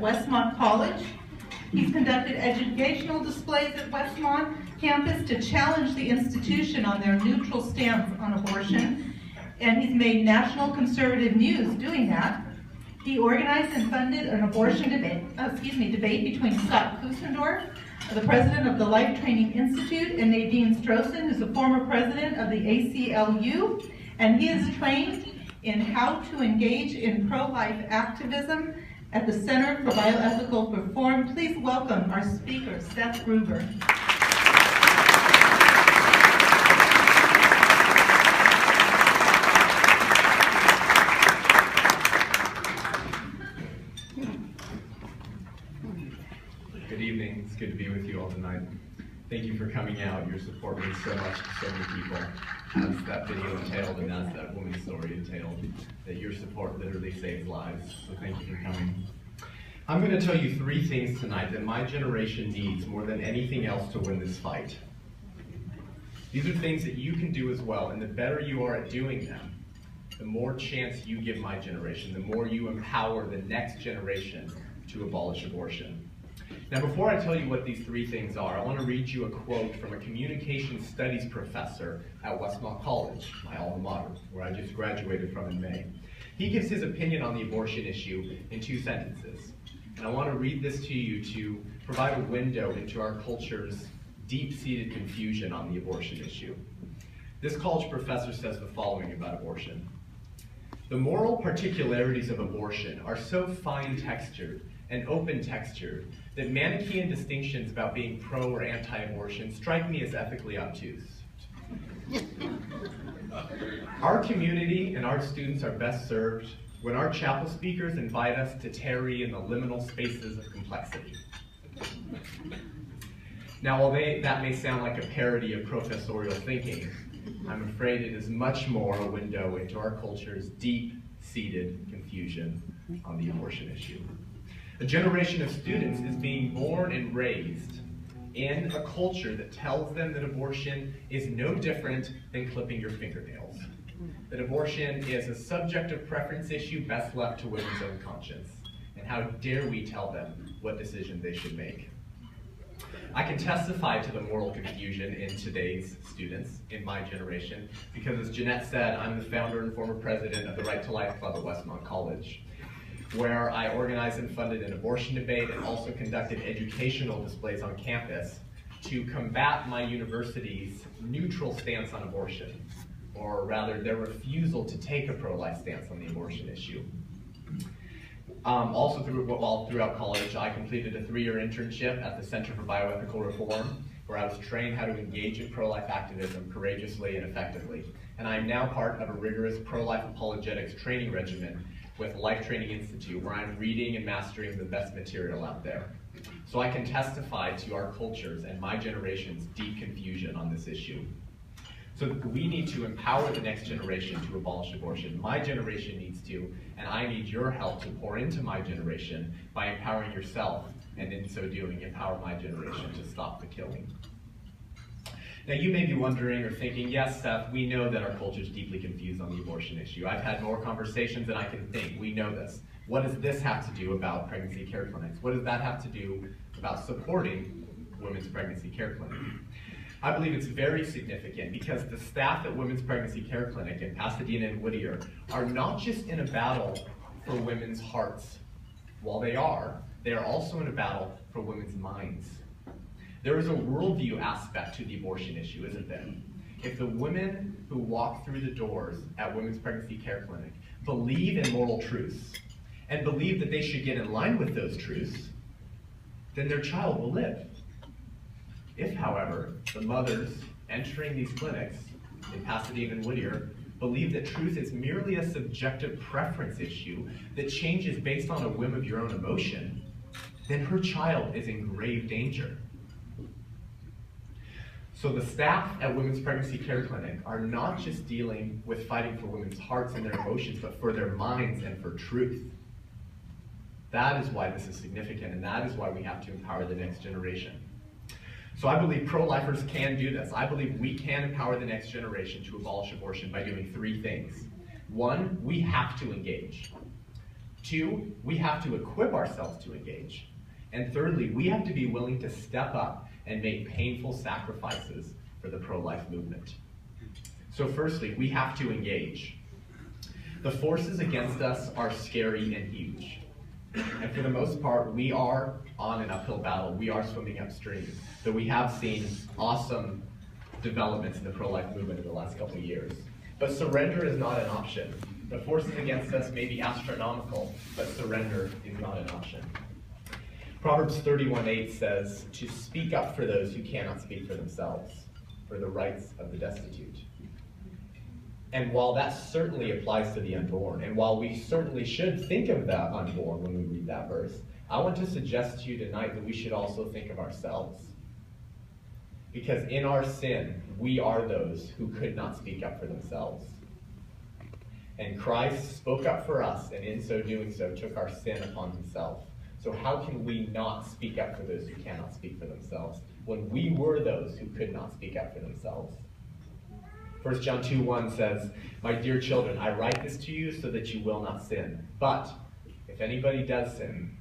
at Westmont College. He's conducted educational displays at Westmont campus to challenge the institution on their neutral stance on abortion, and he's made national conservative news doing that. He organized and funded an abortion debate between Scott Kusendorf, the president of the Life Training Institute, and Nadine Strossen, who's a former president of the ACLU, and he is trained in how to engage in pro-life activism at the Center for Bioethical Reform. Please welcome our speaker, Seth Gruber. Good evening. It's good to be with you all tonight. Thank you for coming out. Your support means so much to so many people. As that video entailed and as that woman's story entailed, that your support literally saves lives. So thank you for coming. I'm going to tell you 3 things tonight that my generation needs more than anything else to win this fight. These are things that you can do as well, and the better you are at doing them, the more chance you give my generation, the more you empower the next generation to abolish abortion. Now, before I tell you what these 3 things are, I want to read you a quote from a communication studies professor at Westmont College, my alma mater, where I just graduated from in May. He gives his opinion on the abortion issue in 2 sentences. And I want to read this to you to provide a window into our culture's deep-seated confusion on the abortion issue. This college professor says the following about abortion. The moral particularities of abortion are so fine-textured and open-textured that Manichaean distinctions about being pro or anti-abortion strike me as ethically obtuse. Our community and our students are best served when our chapel speakers invite us to tarry in the liminal spaces of complexity. Now, while that may sound like a parody of professorial thinking, I'm afraid it is much more a window into our culture's deep-seated confusion on the abortion issue. A generation of students is being born and raised in a culture that tells them that abortion is no different than clipping your fingernails. That abortion is a subjective preference issue best left to women's own conscience. And how dare we tell them what decision they should make? I can testify to the moral confusion in today's students, in my generation, because as Jeanette said, I'm the founder and former president of the Right to Life Club at Westmont College, where I organized and funded an abortion debate and also conducted educational displays on campus to combat my university's neutral stance on abortion, or rather their refusal to take a pro-life stance on the abortion issue. Also throughout college, I completed a 3-year internship at the Center for Bioethical Reform, where I was trained how to engage in pro-life activism courageously and effectively. And I am now part of a rigorous pro-life apologetics training regimen with Life Training Institute, where I'm reading and mastering the best material out there. So I can testify to our culture's and my generation's deep confusion on this issue. So we need to empower the next generation to abolish abortion. My generation needs to, and I need your help to pour into my generation by empowering yourself, and in so doing, empower my generation to stop the killing. Now, you may be wondering or thinking, yes, Seth, we know that our culture is deeply confused on the abortion issue. I've had more conversations than I can think. We know this. What does this have to do about pregnancy care clinics? What does that have to do about supporting women's pregnancy care clinic? I believe it's very significant because the staff at Women's Pregnancy Care Clinic in Pasadena and Whittier are not just in a battle for women's hearts. While they are also in a battle for women's minds. There is a worldview aspect to the abortion issue, isn't there? If the women who walk through the doors at Women's Pregnancy Care Clinic believe in moral truths and believe that they should get in line with those truths, then their child will live. If, however, the mothers entering these clinics in Pasadena and Whittier believe that truth is merely a subjective preference issue that changes based on a whim of your own emotion, then her child is in grave danger. So the staff at Women's Pregnancy Care Clinic are not just dealing with fighting for women's hearts and their emotions, but for their minds and for truth. That is why this is significant, and that is why we have to empower the next generation. So I believe pro-lifers can do this. I believe we can empower the next generation to abolish abortion by doing 3 things. 1, we have to engage. 2, we have to equip ourselves to engage. And thirdly, we have to be willing to step up and make painful sacrifices for the pro-life movement. So firstly, we have to engage. The forces against us are scary and huge. And for the most part, we are on an uphill battle. We are swimming upstream. Though we have seen awesome developments in the pro-life movement in the last couple of years. But surrender is not an option. The forces against us may be astronomical, but surrender is not an option. Proverbs 31:8 says, to speak up for those who cannot speak for themselves, for the rights of the destitute. And while that certainly applies to the unborn, and while we certainly should think of the unborn when we read that verse, I want to suggest to you tonight that we should also think of ourselves. Because in our sin, we are those who could not speak up for themselves. And Christ spoke up for us, and in so doing so, took our sin upon himself. So how can we not speak up for those who cannot speak for themselves, when we were those who could not speak up for themselves? 1 John 2:1 says, my dear children, I write this to you so that you will not sin. But if anybody does sin,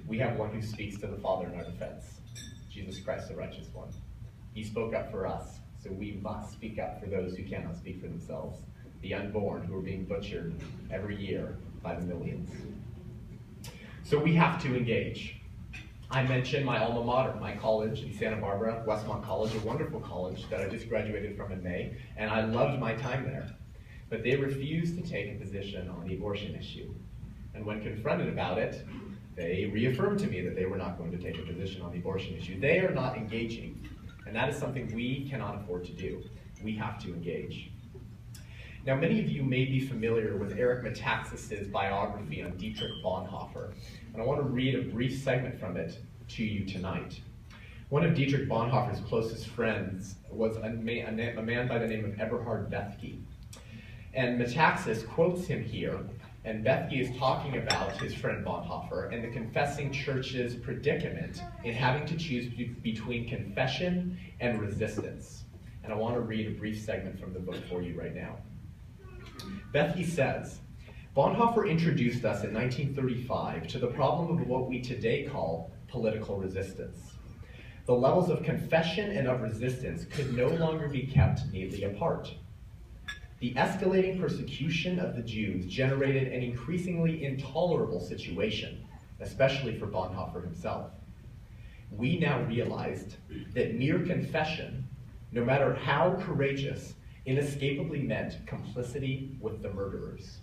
we have one who speaks to the Father in our defense, Jesus Christ, the righteous one. He spoke up for us, so we must speak up for those who cannot speak for themselves, the unborn who are being butchered every year by the millions. So we have to engage. I mentioned my alma mater, my college in Santa Barbara, Westmont College, a wonderful college that I just graduated from in May, and I loved my time there. But they refused to take a position on the abortion issue. And when confronted about it, they reaffirmed to me that they were not going to take a position on the abortion issue. They are not engaging. And that is something we cannot afford to do. We have to engage. Now, many of you may be familiar with Eric Metaxas's biography on Dietrich Bonhoeffer, and I want to read a brief segment from it to you tonight. One of Dietrich Bonhoeffer's closest friends was a man by the name of Eberhard Bethge. And Metaxas quotes him here, and Bethge is talking about his friend Bonhoeffer and the confessing church's predicament in having to choose between confession and resistance. And I want to read a brief segment from the book for you right now. Bethge says, Bonhoeffer introduced us in 1935 to the problem of what we today call political resistance. The levels of confession and of resistance could no longer be kept neatly apart. The escalating persecution of the Jews generated an increasingly intolerable situation, especially for Bonhoeffer himself. We now realized that mere confession, no matter how courageous, inescapably meant complicity with the murderers.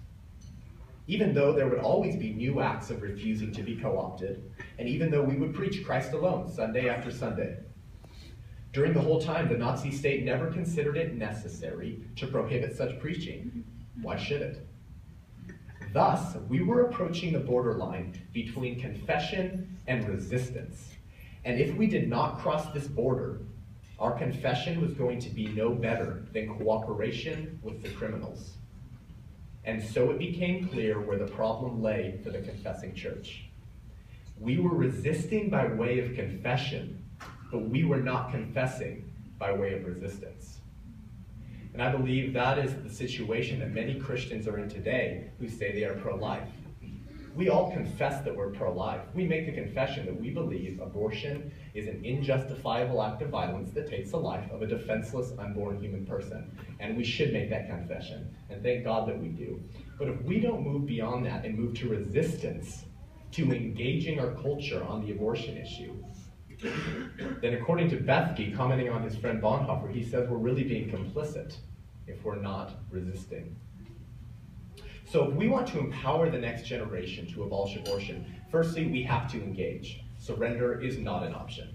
Even though there would always be new acts of refusing to be co-opted, and even though we would preach Christ alone Sunday after Sunday. During the whole time, the Nazi state never considered it necessary to prohibit such preaching. Why should it? Thus, we were approaching the borderline between confession and resistance. And if we did not cross this border, our confession was going to be no better than cooperation with the criminals. And so it became clear where the problem lay for the confessing church. We were resisting by way of confession, but we were not confessing by way of resistance. And I believe that is the situation that many Christians are in today who say they are pro-life. We all confess that we're pro-life. We make the confession that we believe abortion is an injustifiable act of violence that takes the life of a defenseless, unborn human person. And we should make that confession. And thank God that we do. But if we don't move beyond that and move to resistance, to engaging our culture on the abortion issue, then according to Bethge, commenting on his friend Bonhoeffer, he says we're really being complicit if we're not resisting. So if we want to empower the next generation to abolish abortion, firstly, we have to engage. Surrender is not an option.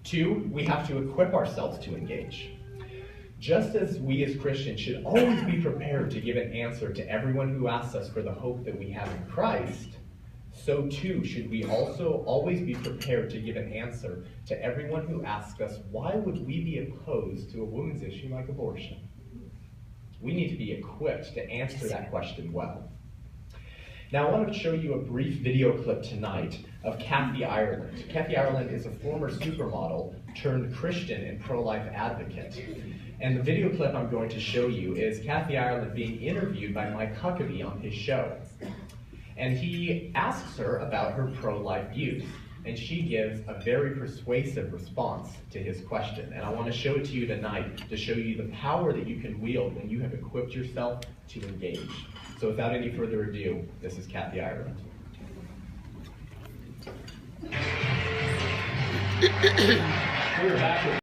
2, we have to equip ourselves to engage. Just as we as Christians should always be prepared to give an answer to everyone who asks us for the hope that we have in Christ, so too should we also always be prepared to give an answer to everyone who asks us, why would we be opposed to a women's issue like abortion? We need to be equipped to answer that question well. Now I want to show you a brief video clip tonight of Kathy Ireland. Kathy Ireland is a former supermodel turned Christian and pro-life advocate. And the video clip I'm going to show you is Kathy Ireland being interviewed by Mike Huckabee on his show. And he asks her about her pro-life views. And she gives a very persuasive response to his question. And I want to show it to you tonight to show you the power that you can wield when you have equipped yourself to engage. So without any further ado, this is Kathy Ireland. We're back with